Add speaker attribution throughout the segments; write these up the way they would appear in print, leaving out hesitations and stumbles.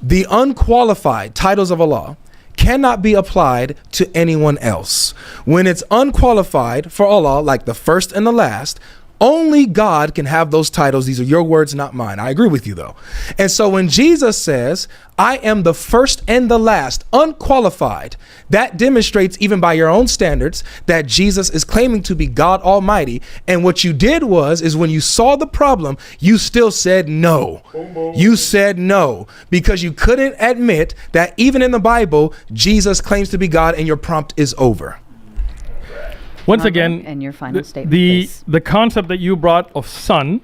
Speaker 1: the unqualified titles of Allah cannot be applied to anyone else. When it's unqualified for Allah, like the first and the last, only God can have those titles. These are your words, not mine. I agree with you though. And so when Jesus says, I am the first and the last, unqualified, that demonstrates, even by your own standards, that Jesus is claiming to be God Almighty. And what you did is when you saw the problem, you still said no. You said no, because you couldn't admit that even in the Bible, Jesus claims to be God, and your prompt is over.
Speaker 2: Once again,
Speaker 3: and your final statement,
Speaker 2: the concept that you brought of son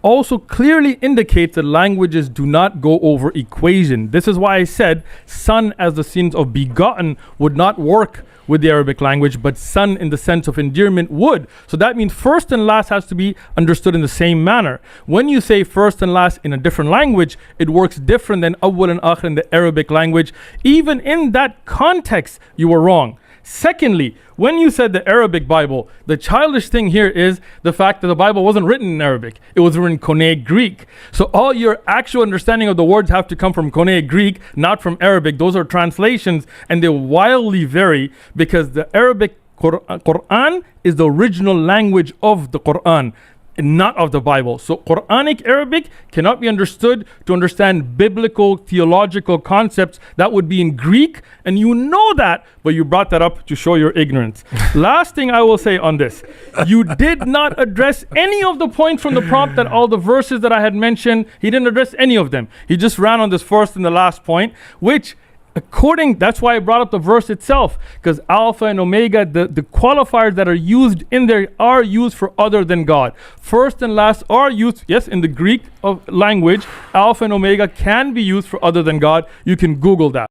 Speaker 2: also clearly indicates that languages do not go over equation. This is why I said son as the sense of begotten would not work with the Arabic language, but son in the sense of endearment would. So that means first and last has to be understood in the same manner. When you say first and last in a different language, it works different than awwal and akhir in the Arabic language. Even in that context, you were wrong. Secondly, when you said the Arabic Bible, the childish thing here is the fact that the Bible wasn't written in Arabic. It was written in Koine Greek. So all your actual understanding of the words have to come from Koine Greek, not from Arabic. Those are translations, and they wildly vary, because the Arabic Quran is the original language of the Quran, not of the Bible. So Quranic Arabic cannot be understood to understand biblical theological concepts. That would be in Greek, and you know that, but you brought that up to show your ignorance. Last thing I will say on this, you did not address any of the points from the prompt, that all the verses that I had mentioned, he didn't address any of them. He just ran on this first and the last point, which that's why I brought up the verse itself, because Alpha and Omega, the qualifiers that are used in there are used for other than God. First and last are used, yes, in the Greek of language. Alpha and Omega can be used for other than God. You can Google that.